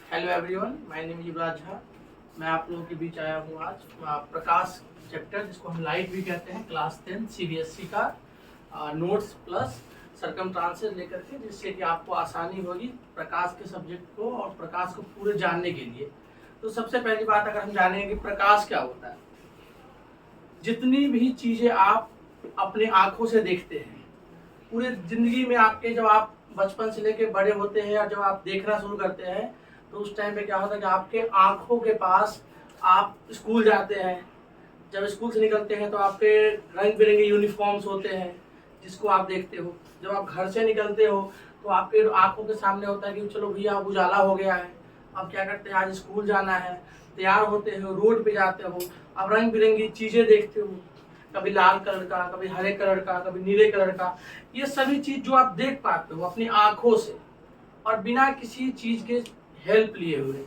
Hello everyone, my name is Yuvraj Jha. मैं आप लोगों के बीच आया हूँ आज प्रकाश चैप्टर, जिसको हम लाइट भी कहते हैं, क्लास 10 सीबीएसई का नोट्स प्लस सरकमस्टांसेस लेकर के, जिससे कि आपको आसानी होगी प्रकाश के सब्जेक्ट को और प्रकाश को पूरे जानने के लिए। तो सबसे पहली बात, अगर हम जानेंगे कि प्रकाश क्या होता है, जितनी भी चीज़ें आप अपने आँखों से देखते हैं पूरे ज़िंदगी में आपके, जब आप बचपन से लेकर बड़े होते हैं या जब आप देखना शुरू करते हैं, तो उस टाइम पे क्या होता है कि आपके आँखों के पास आप स्कूल जाते हैं। जब स्कूल से निकलते हैं तो आपके रंग बिरंगे यूनिफॉर्म्स होते हैं जिसको आप देखते हो। जब आप घर से निकलते हो तो आपके आँखों के सामने होता है कि चलो भैया अब उजाला हो गया है, अब क्या करते हैं, आज स्कूल जाना है। तैयार होते हो, रोड पे जाते हो, अब रंग बिरंगी चीज़ें देखते हो, कभी लाल कलर का, कभी हरे कलर का, कभी नीले कलर का। ये सभी चीज़ जो आप देख पाते हो अपनी आँखों से और बिना किसी चीज़ के हेल्प लिए हुए,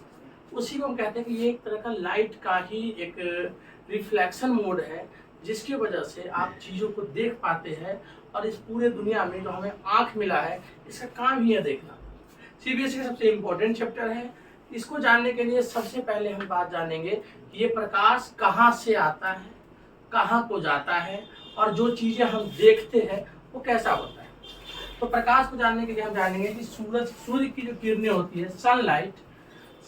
उसी को हम कहते हैं कि ये एक तरह का लाइट का ही एक रिफ्लेक्शन मोड है, जिसकी वजह से आप चीज़ों को देख पाते हैं। और इस पूरे दुनिया में जो हमें आँख मिला है, इसका काम ही है देखना। सीबीएसई का सबसे इम्पोर्टेंट चैप्टर है। इसको जानने के लिए सबसे पहले हम बात जानेंगे कि ये प्रकाश कहाँ से आता है, कहाँ को जाता है, और जो चीज़ें हम देखते हैं वो कैसा होता है। तो प्रकाश को जानने के लिए हम जानेंगे कि सूर्य की जो किरणें होती है,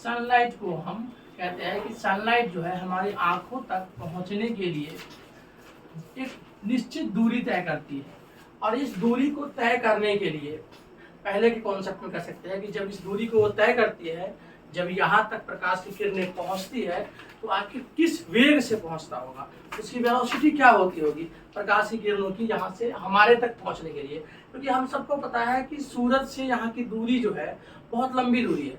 सनलाइट को हम कहते हैं कि सनलाइट जो है हमारी आंखों तक पहुंचने के लिए एक निश्चित दूरी तय करती है। और इस दूरी को तय करने के लिए पहले के कॉन्सेप्ट में कह सकते हैं कि जब इस दूरी को वो तय करती है, जब यहाँ तक प्रकाश की किरणें पहुँचती है, तो आखिर किस वेग से पहुँचता होगा, उसकी वेलोसिटी क्या होती होगी प्रकाश की किरणों की यहाँ से हमारे तक पहुँचने के लिए। क्योंकि हम सबको पता है कि सूरज से यहाँ की दूरी जो है बहुत लंबी दूरी है।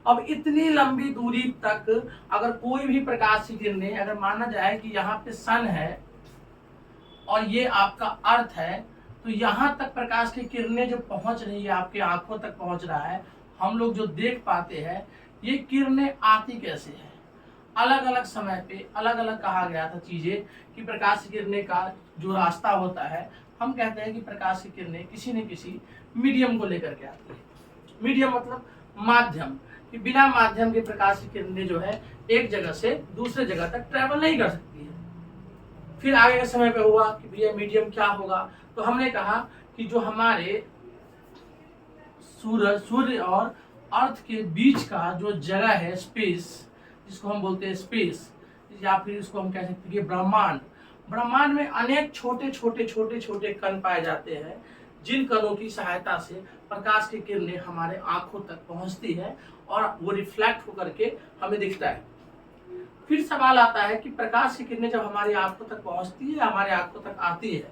अब इतनी लंबी दूरी तक अगर कोई भी प्रकाश की किरणें, अगर माना जाए कि यहाँ पे सन है और ये आपका अर्थ है, तो यहाँ तक प्रकाश की किरणें जो पहुँच रही है, आपके आंखों तक पहुँच रहा है, हम लोग जो देख पाते हैं, ये किरणें आती कैसे हैं। अलग अलग समय पे अलग अलग कहा गया था चीज़ें कि प्रकाश की किरणें का जो रास्ता होता है, हम कहते हैं कि प्रकाश की किरणें किसी न किसी मीडियम को लेकर के आती है। मीडियम मतलब माध्यम, कि बिना माध्यम के प्रकाश की किरणें जो है एक जगह से दूसरे जगह तक ट्रैवल नहीं कर सकती है। फिर आगे के समय पे हुआ कि भैया मीडियम क्या होगा, तो हमने कहा कि जो हमारे सूर्य और अर्थ के बीच का जो जगह है, स्पेस, जिसको हम बोलते हैं स्पेस, या फिर इसको हम कह सकते हैं कि ब्रह्मांड में अनेक छोटे छोटे कण पाए जाते हैं, जिन कणों की सहायता से प्रकाश की किरणें हमारे आंखों तक पहुंचती है और वो रिफ्लेक्ट होकर के हमें दिखता है। फिर सवाल आता है कि प्रकाश की किरणें जब हमारी आंखों तक पहुंचती है, हमारे आंखों तक आती है,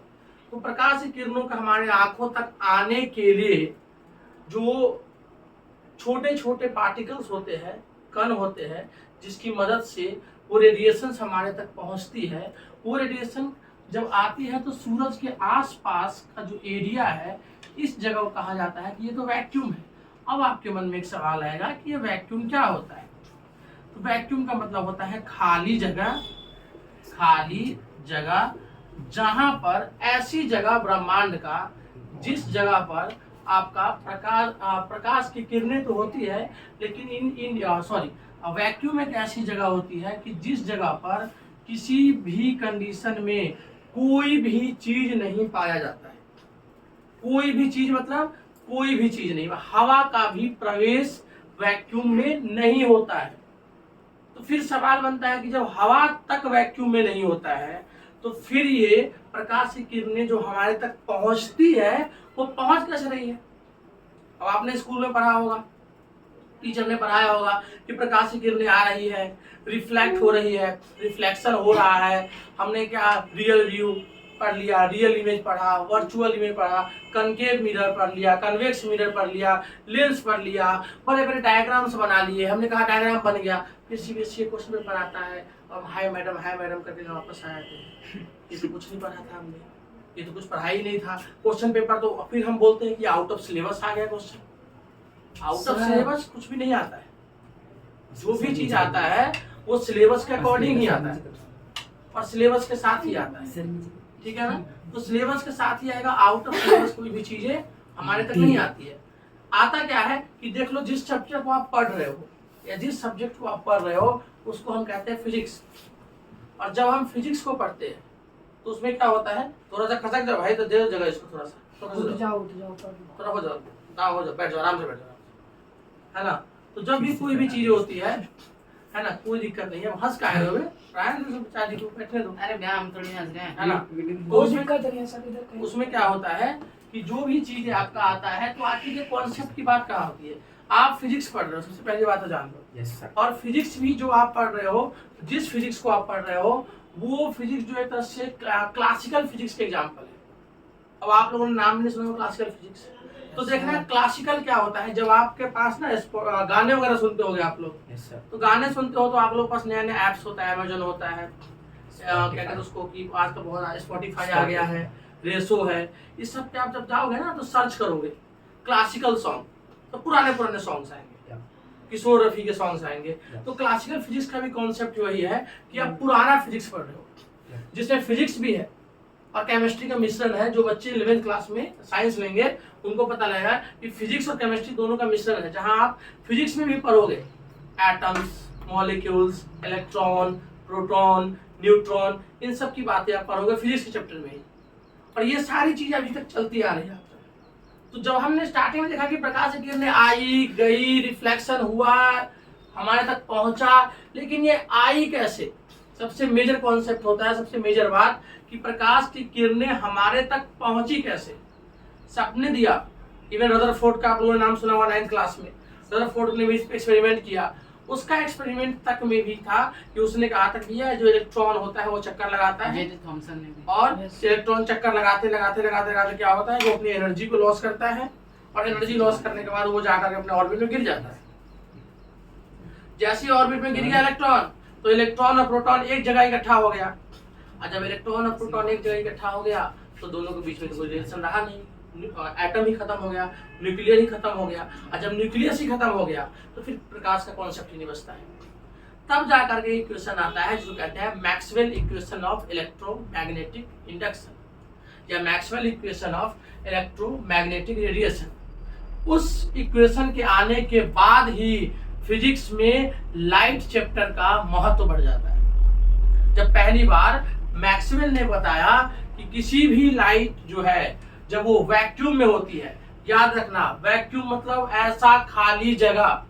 तो प्रकाश की किरणों का हमारे आंखों तक आने के लिए जो छोटे छोटे पार्टिकल्स होते हैं, कण होते हैं, जिसकी मदद से वो रेडिएशन हमारे तक पहुंचती है, वो रेडिएशन जब आती है तो सूरज के आसपास का जो एरिया है, इस जगह को कहा जाता है कि ये तो वैक्यूम है। अब आपके मन में एक सवाल आएगा कि ये वैक्यूम क्या होता है। तो वैक्यूम का मतलब होता है खाली जगह, जहां पर ऐसी जगह ब्रह्मांड का, जिस जगह पर आपका प्रकाश की किरणें तो होती है, लेकिन वैक्यूम एक ऐसी जगह होती है कि जिस जगह पर किसी भी कंडीशन में कोई भी चीज नहीं पाया जाता है। कोई भी चीज मतलब कोई भी चीज नहीं, हवा का भी प्रवेश वैक्यूम में नहीं होता है। तो फिर सवाल बनता है कि जब हवा तक वैक्यूम में नहीं होता है, तो फिर ये प्रकाश की किरणें जो हमारे तक पहुंचती है, वो पहुंच कैसे रही है। अब आपने स्कूल में पढ़ा होगा, टीचर ने पढ़ाया होगा कि प्रकाश की किरणें आ रही है, रिफ्लेक्ट हो रही है, रिफ्लेक्शन हो रहा है। हमने क्या रियल व्यू पढ़ लिया, रियल इमेज पढ़ा, वर्चुअल इमेज पढ़ा, कनकेव मिरर पढ़ लिया, कन्वेक्स मिरर पढ़ लिया, लेंस पढ़ लिया, बड़े बड़े डायग्राम्स बना लिए। हमने कहा डायग्राम बन गया, फिर सीबीएसई क्वेश्चन पेपर आता है और हाय मैडम करके वापस आए थे, ये तो कुछ नहीं पढ़ा था हमने, ये तो कुछ पढ़ा ही नहीं था। क्वेश्चन पेपर तो फिर हम बोलते हैं कि आउट ऑफ सिलेबस आ गया क्वेश्चन। आउट ऑफ सिलेबस कुछ भी नहीं आता है। जो भी चीज आता है वो सिलेबस के अकॉर्डिंग ही आता है और सिलेबस के साथ ही आता है, ठीक है ना। तो सिलेबस के साथ ही आएगा, आउट ऑफ सिलेबस कोई भी चीजें हमारे तक नहीं आती है। आता क्या है कि देख लो जिस चैप्टर को आप पढ़ रहे हो या जिस सब्जेक्ट को आप पढ़ रहे हो उसको हम कहते हैं फिजिक्स। और जब हम फिजिक्स को पढ़ते हैं तो उसमें क्या होता है, थोड़ा सा खसक जाओ भाई तो दे दो जगह इसको, थोड़ा सा उठ जाओ थोड़ा हो जाओ, बैठ जाओ, आराम से बैठ जाओ, है ना। तो जब भी कोई भी चीज होती है ना, कोई दिक्कत नहीं है, हंस का है चाची को बैठने दो, अरे हम थोड़ी हंस रहे हैं, है ना। उसमें क्या होता है कि जो भी चीज आपका आता है तो आखिर ये कॉन्सेप्ट की बात कहाँ होती है। आप फिजिक्स पढ़ रहे हो, सबसे पहली बात तो जान लो। Yes sir. और फिजिक्स भी जो आप पढ़ रहे हो, जिस फिजिक्स को आप पढ़ रहे हो वो फिजिक्स जो एक तरह से क्लासिकल फिजिक्स के एग्जाम्पल है। अब आप लोगों ने नाम नहीं सुना क्लासिकल फिजिक्स, तो देखना क्लासिकल क्या होता है। जब आपके पास ना गाने वगैरह सुनते होगे आप लोग, तो गाने सुनते हो तो आप लोग पास नया नया ऐप्स होता है, अमेजन होता है, क्या कहते हैं उसको कि आज तो बहुत स्पॉटिफाई आ गया है, रेसो है, इस सब पे आप जब जाओगे ना तो सर्च करोगे क्लासिकल सॉन्ग, तो पुराने पुराने सॉन्ग्स आएंगे, किशोर रफी के सॉन्ग्स आएंगे। तो क्लासिकल फिजिक्स का भी कॉन्सेप्ट वही है कि आप पुराना फिजिक्स पढ़ रहे हो, जिसमें फिजिक्स भी है और केमिस्ट्री का मिश्रण है। जो बच्चे 11th क्लास में साइंस लेंगे उनको पता लगेगा कि फिजिक्स और केमिस्ट्री दोनों का मिश्रण है, जहां आप फिजिक्स में भी पढ़ोगे atoms, molecules, electron, proton, neutron, इन सब की बातें आप पढ़ोगे फिजिक्स के चैप्टर में ही। और ये सारी चीजें अभी तक चलती आ रही है। तो जब हमने स्टार्टिंग में देखा कि प्रकाश की किरणें आई गई, रिफ्लेक्शन हुआ, हमारे तक पहुंचा, लेकिन ये आई कैसे, सबसे मेजर कॉन्सेप्ट होता है, सबसे मेजर बात कि प्रकाश की किरणें हमारे तक पहुंची कैसे। सबने दिया, इवन रदरफोर्ड का आप लोगों ने नाम सुना हुआ 9th क्लास में, रदरफोर्ड ने भी एक्सपेरिमेंट किया। उसका एक्सपेरिमेंट तक में भी था कि उसने कहा था कि यह जो इलेक्ट्रॉन होता है वो चक्कर लगाता है, थॉमसन ने भी। और इलेक्ट्रॉन चक्कर लगाते लगाते लगाते लगाते क्या होता है, वो अपनी एनर्जी को लॉस करता है, और एनर्जी लॉस करने के बाद वो जाकर अपने ऑर्बिट में गिर जाता है। जैसे ऑर्बिट में गिर गया इलेक्ट्रॉन, तो इलेक्ट्रॉन और प्रोटॉन एक जगह इकट्ठा हो गया। और जब इलेक्ट्रॉन और प्रोटॉन एक जगह इकट्ठा हो गया तो दोनों के बीच में कोई रिलेशन रहा नहीं, एटम ही खत्म हो गया, न्यूक्लियर ही खत्म हो गया। और जब न्यूक्लियस ही खत्म हो गया तो फिर प्रकाश का कॉन्सेप्ट ही नहीं बचता है। तब जाकर के इक्वेशन आता है जिसको कहते हैं Maxwell equation of electromagnetic induction या Maxwell equation of electromagnetic radiation. उस इक्वेशन के आने के बाद ही फिजिक्स में लाइट चैप्टर का महत्व बढ़ जाता है। जब पहली बार मैक्सवेल ने बताया कि किसी भी लाइट जो है जब वो वैक्यूम में होती है, याद रखना वैक्यूम मतलब ऐसा खाली जगह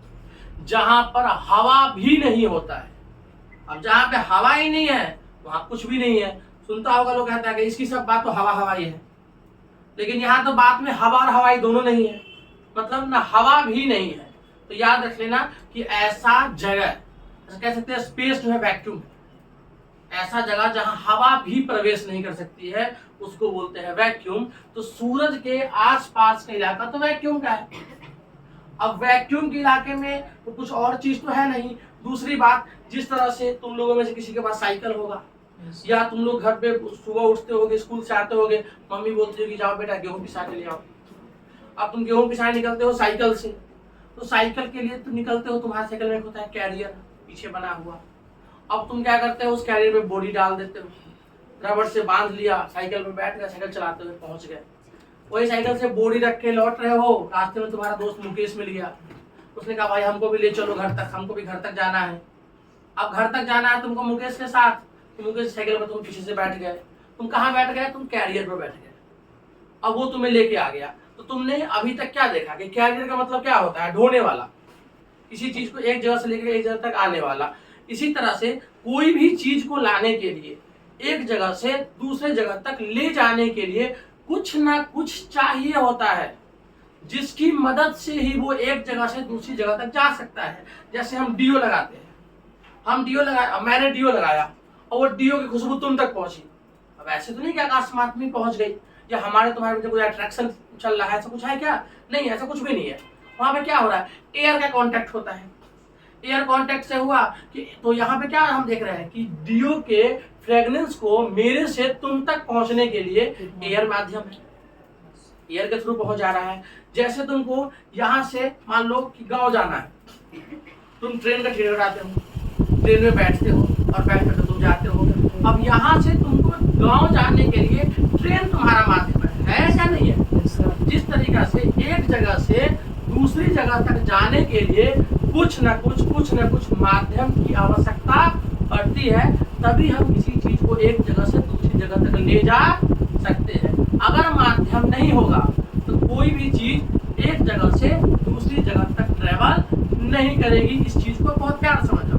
जहां पर हवा भी नहीं होता है। अब जहां पे हवा ही नहीं है वहां कुछ भी नहीं है। सुनता होगा लोग कहते हैं कि इसकी सब बात तो हवा हवाई है, लेकिन यहाँ तो बात में हवा और हवाई दोनों नहीं है, मतलब ना हवा भी नहीं है। तो याद रख लेना कि ऐसा जगह, कह सकते हैं स्पेस जो है वैक्यूम, ऐसा जगह जहां हवा भी प्रवेश नहीं कर सकती है उसको बोलते हैं वैक्यूम। तो सूरज के आसपास का इलाका तो वैक्यूम का है। अब वैक्यूम के इलाके में तो कुछ और चीज तो है नहीं। दूसरी बात, जिस तरह से तुम लोगों में से किसी के पास साइकिल होगा, या तुम लोग घर पे सुबह उठते होगे, स्कूल से आते होगे, मम्मी बोलती है कि जाओ बेटा गेहूं पिसा के ले आओ। अब तुम गेहूं पिसाने निकलते हो साइकिल से, तो साइकिल के लिए तुम निकलते हो, तुम्हारे साइकिल में होता है कैरियर पीछे बना हुआ। अब तुम क्या करते हो, उस कैरियर में बोरी डाल देते हो, रबड़ से बांध लिया, साइकिल में बैठ गए, साइकिल चलाते हुए पहुंच गए। वही साइकिल से बोरी रख के लौट रहे हो, रास्ते में तुम्हारा दोस्त मुकेश मिल गया, उसने कहा भाई हमको भी ले चलो घर तक, हमको भी घर तक जाना है। अब घर तक जाना है तुमको मुकेश के साथ, तो मुकेश साइकिल में तुम पीछे से बैठ गए। तुम कहाँ बैठ गए, तुम कैरियर पर बैठ गए। अब वो तुम्हें लेके आ गया। तो तुमने अभी तक क्या देखा कि कैरियर का मतलब क्या होता है, ढोने वाला, किसी चीज को एक जगह से लेकर एक जगह तक आने वाला। इसी तरह से कोई भी चीज को लाने के लिए, एक जगह से दूसरे जगह तक ले जाने के लिए कुछ ना कुछ चाहिए होता है, जिसकी मदद से ही वो एक जगह से दूसरी जगह तक जा सकता है। जैसे हम डीओ लगाते हैं, हम डीओ लगाया, मैंने डीओ लगाया और वो डीओ की खुशबू तुम तक पहुंची। अब ऐसे तो नहीं कि आकाश में पहुंच गई, या हमारे तुम्हारे बीच कोई अट्रैक्शन चल रहा है, ऐसा कुछ है क्या? नहीं, ऐसा कुछ भी नहीं है। वहां पे क्या हो रहा है, एयर का कांटेक्ट होता है। एयर कांटेक्ट से हुआ कि तो यहाँ पे क्या हम देख रहे हैं कि डीओ के फ्रेगनेंस को मेरे से तुम तक पहुंचने के लिए एयर माध्यम है, एयर के थ्रू पहुंच जा रहा है। जैसे तुमको यहाँ से मान लो कि गांव जाना है, तुम ट्रेन का टिकट कराते हो, ट्रेन में बैठते हो और बैठ कर तुम जाते हो। अब यहाँ से तुमको गांव जाने के लिए ट्रेन तुम्हारा माध्यम है या नहीं है? जिस तरीका से एक जगह से दूसरी जगह तक जाने के लिए कुछ न कुछ माध्यम की आवश्यकता पड़ती है, तभी हम किसी चीज को एक जगह से दूसरी जगह तक ले जा सकते हैं। अगर माध्यम नहीं होगा तो कोई भी चीज एक जगह से दूसरी जगह तक ट्रेवल नहीं करेगी। इस चीज को बहुत प्यार समझो।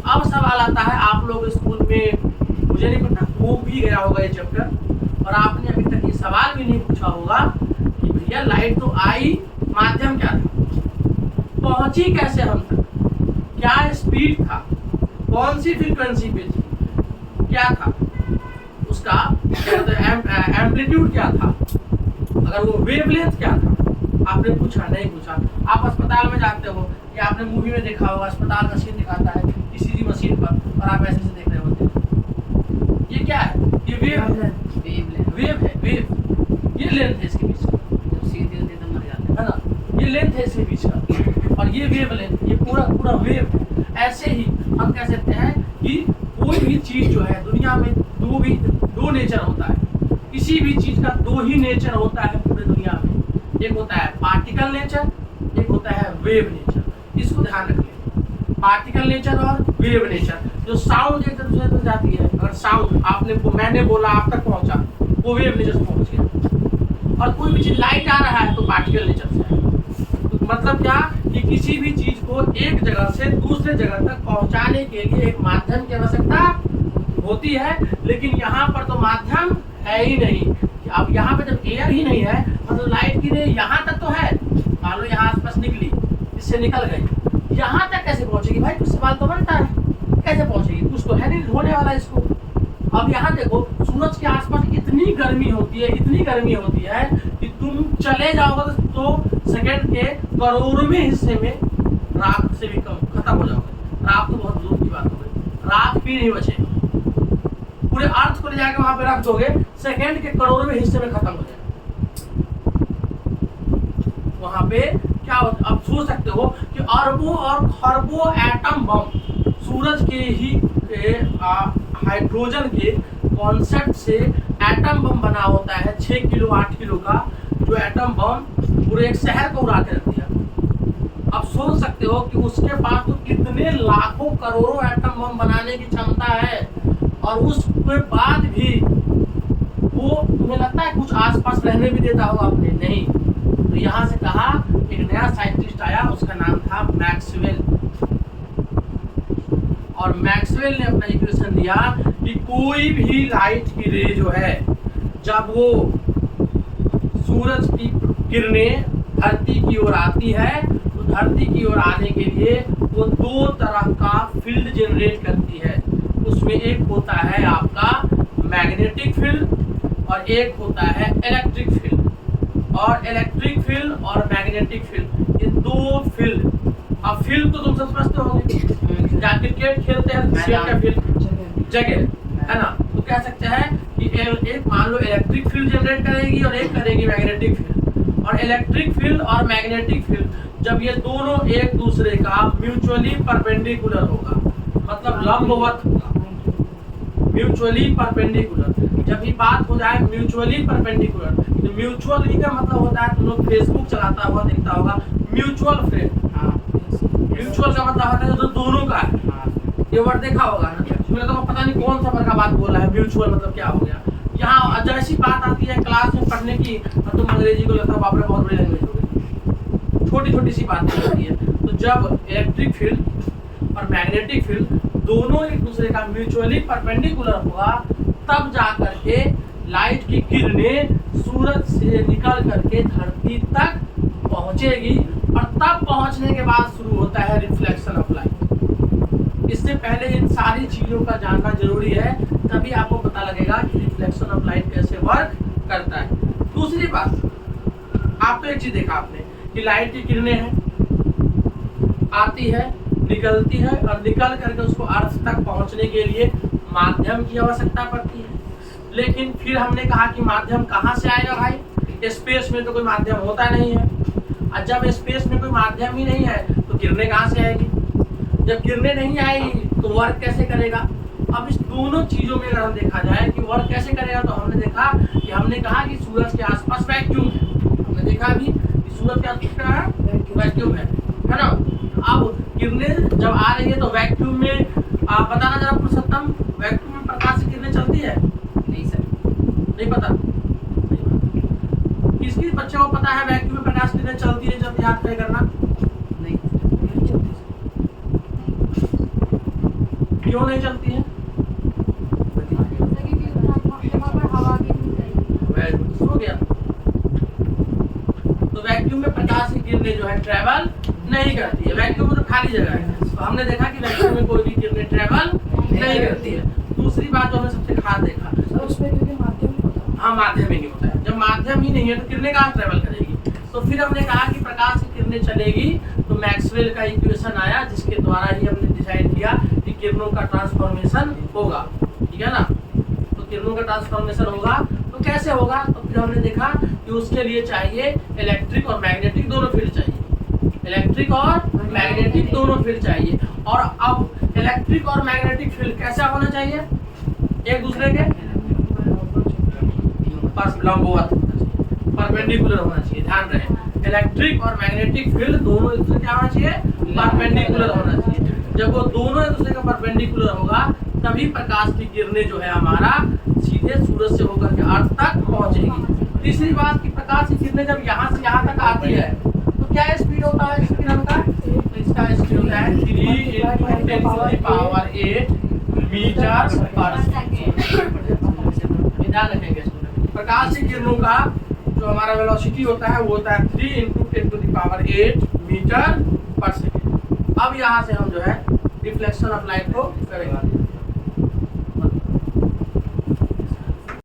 अब सवाल आता है, आप लोग स्कूल में, मुझे नहीं पता, हो भी गया होगा ये चैप्टर, और आपने अभी तक ये सवाल भी नहीं पूछा होगा कि भैया लाइट तो आई, माध्यम क्या था, पहुंची कैसे हम तक, क्या स्पीड था, कौन सी फ्रीक्वेंसी पे थी, क्या था उसका एम्पलीट्यूड क्या था, अगर वो वेवलेंथ क्या था। आपने पूछा नहीं पूछा। आप अस्पताल में जाते हो या आपने मूवी में देखा होगा, अस्पताल का सीन दिखाता है ईसीजी मशीन पर, और आप ऐसे से देख रहे होते हैं। ये क्या है? ये वेव है, वेव है, वेव। ये लेंथ है इसके बीच का, जब सीधे होते तो मर जाते है ना। ये लेंथ है इसके बीच का, और ये वेव लेंथ, ये पूरा वेव है। ऐसे ही हम कह सकते हैं कि कोई भी चीज जो है दुनिया में, दो नेचर होता है। किसी भी चीज का दो ही नेचर होता है पूरे दुनिया में। एक होता है पार्टिकल नेचर, एक होता है वेव नेचर। इसको ध्यान रखिए, पार्टिकल नेचर और वेव नेचर। जो साउंड एक दूसरे तक जाती है, अगर साउंड मैंने बोला आप तक पहुंचा, वो वेव नेचर से पहुंच गया। और कोई भी चीज लाइट आ रहा है तो पार्टिकल नेचर से है। तो मतलब क्या कि किसी भी चीज को एक जगह से दूसरे जगह तक पहुंचाने के लिए एक माध्यम की आवश्यकता होती है, लेकिन यहाँ पर तो माध्यम है ही नहीं। अब यहाँ पे जब एयर ही नहीं है, मतलब लाइट की रे यहाँ तक तो है, मान लो यहाँ आसपास निकली, इससे निकल गई, यहाँ तक कैसे पहुंचेगी भाई? कुछ सवाल तो बनता है, कैसे पहुंचेगी? कुछ तो है नहीं होने वाला इसको। अब यहाँ देखो, सूरज के आसपास इतनी गर्मी होती है कि तुम चले जाओगे तो सेकंड के करोड़वें हिस्से में रात से भी कम खत्म हो जाओगे। रात तो बहुत दूर की बात हो गई, रात भी नहीं बचेगी। पूरे अर्थ को ले जाके वहां पे रख दोगे, सेकंड के करोड़वें हिस्से में खत्म हो जाएगा। वहां पे क्या होता, अब सोच सकते हो कि अरबों और खरबों एटम बम सूरज के ही हाइड्रोजन के कॉन्सेप्ट से एटम बम बना होता है, 6 किलो 8 किलो का, जो एटम बम पूरे एक शहर को उड़ा के रख दिया। अब सोच सकते हो कि उसके पास तो कितने लाखों करोड़ों एटम बम बनाने की क्षमता है, और उसके बाद भी वो, तुम्हें लगता है कुछ आसपास रहने भी देता होगा अपने? नहीं। तो यहाँ से कहा, एक नया साइंटिस्ट आया, उसका नाम था मैक्सवेल, और मैक्सवेल ने अपना इक्वेशन दिया कि कोई भी लाइट की रे जो है, जब वो सूरज की किरणें धरती की ओर आती है, तो धरती की ओर आने के लिए वो दो तरह का फील्ड जनरेट करती है। उसमें एक होता है आपका मैग्नेटिक फील्ड और एक होता है इलेक्ट्रिक फील्ड। और इलेक्ट्रिक फील्ड और मैग्नेटिक फील्ड, ये दो फील्ड। अब फील्ड तो तुम सब समझते होंगे, जहाँ क्रिकेट खेलते हैं का फील्ड जगह, है ना। तो कह सकते हैं कि एक मान लो इलेक्ट्रिक फील्ड जनरेट करेगी और एक करेगी मैग्नेटिक फील्ड। और इलेक्ट्रिक फील्ड और मैग्नेटिक फील्ड जब ये दोनों एक दूसरे का म्यूचुअली परपेंडिकुलर होगा, मतलब लंबवत होगा, म्यूचुअली परपेंडिकुलर। जब ये बात हो जाए म्यूचुअली परपेंडिकुलर, तो म्यूचुअली का मतलब होता है, तुम लोग फेसबुक चलाता हुआ देखता होगा, म्यूचुअल फ्रेंड। म्यूचुअल का मतलब होता है जो दोनों का है, ये वर्ड देखा होगा ना। मुझे तो पता नहीं कौन सा का बात बोल रहा है, म्यूचुअल मतलब क्या हो गया। यहाँ जैसी बात आती है क्लास में पढ़ने की, तुम अंग्रेजी को लगता है बाप रे बहुत बड़ी लैंग्वेज हो गई, छोटी छोटी सी बात होती है। तो जब इलेक्ट्रिक फील्ड और मैग्नेटिक फील्ड दोनों एक दूसरे का म्यूचुअली परपेंडिकुलर होगा, तब जा करके लाइट की किरणें सूरज से निकल करके धरती तक पहुंचेगी, और तब पहुंचने के बाद शुरू होता है रिफ्लेक्शन ऑफ लाइट। इससे पहले इन सारी चीजों का जानना जरूरी है, तभी आपको पता लगेगा कि रिफ्लेक्शन ऑफ लाइट कैसे वर्क करता है। दूसरी बात, आप तो एक चीज देखा आपने कि लाइट की किरणें हैं, आती है, निकलती है, और निकल करके उसको अर्थ तक पहुंचने के लिए माध्यम की आवश्यकता पड़ती है। लेकिन फिर हमने कहा कि माध्यम कहाँ से आएगा भाई? स्पेस में तो कोई माध्यम होता नहीं है, और जब स्पेस में कोई माध्यम ही नहीं है तो किरणें कहाँ से आएगी? जब किरणें नहीं आएगी तो वर्क कैसे करेगा? अब इस दोनों चीजों में अगर हम देखा जाए कि वर्क कैसे करेगा, तो हमने कहा कि सूरज के आसपास वैक्यूम है। हमने देखा भी कि कि सूरज क्या है, वैक्यूम है ना। अब किरणें जब आ रही है तो वैक्यूम में आप बताना जरा पुरुषोत्तम, वैक्यूम में प्रकाश की किरणें चलती है? नहीं सर। नहीं पता? किसकी बच्चे को पता है वैक्यूम में प्रकाश की किरणें चलती है? जब याद तय करना। नहीं क्यों नहीं चलती है? हो गया। तो वैक्यूम में प्रकाश की किरणें जो है ट्रेवल नहीं करती है, वैक्यूम में तो खाली जगह है। तो हमने देखा कि वैक्यूम में कोई भी किरणें ट्रेवल नहीं करती है। दूसरी बात जो हमने सबसे खास देखा, हाँ माध्यम ही नहीं होता है। जब माध्यम ही नहीं है तो किरणें कहाँ ट्रेवल करेगी? तो फिर हमने कहा कि प्रकाश की किरणें चलेगी तो मैक्सवेल का इक्वेशन आया, जिसके द्वारा ही हमने डिसाइड किया कि किरणों का ट्रांसफॉर्मेशन होगा, ठीक है ना। तो किरणों का ट्रांसफॉर्मेशन होगा तो कैसे होगा? तो फिर हमने देखा कि उसके लिए चाहिए इलेक्ट्रिक और मैग्नेटिक दोनों फील्ड चाहिए, इलेक्ट्रिक और मैग्नेटिक दोनों फील्ड चाहिए। और अब इलेक्ट्रिक और मैग्नेटिक फील्ड कैसा होना चाहिए? एक दूसरे के पास लंबवत परपेंडिकुलर होना चाहिए। ध्यान रहे, इलेक्ट्रिक और मैग्नेटिक फील्ड दोनों एक दूसरे क्या होना चाहिए? परपेंडिकुलर होना चाहिए। जब वो दोनों एक दूसरे का परपेंडिकुलर होगा तभी प्रकाश की किरणें जो है हमारा सीधे सूरज से होकर के अर्थ तक पहुंचेगी। तीसरी बात कि प्रकाश की किरणें जब यहाँ से यहाँ तक आती है तो क्या स्पीड होता है इस किरण का? तो इसका स्पीड होता है 3 × 10⁸ मीटर पर सेकंड। ध्यान रखेंगे स्टूडेंट, प्रकाश की किरणों का जो हमारा वेलोसिटी होता है वो होता है 3 × 10⁸ मीटर पर सेकंड। अब यहाँ से हम जो है रिफ्लेक्शन ऑफ लाइट को करेंगे।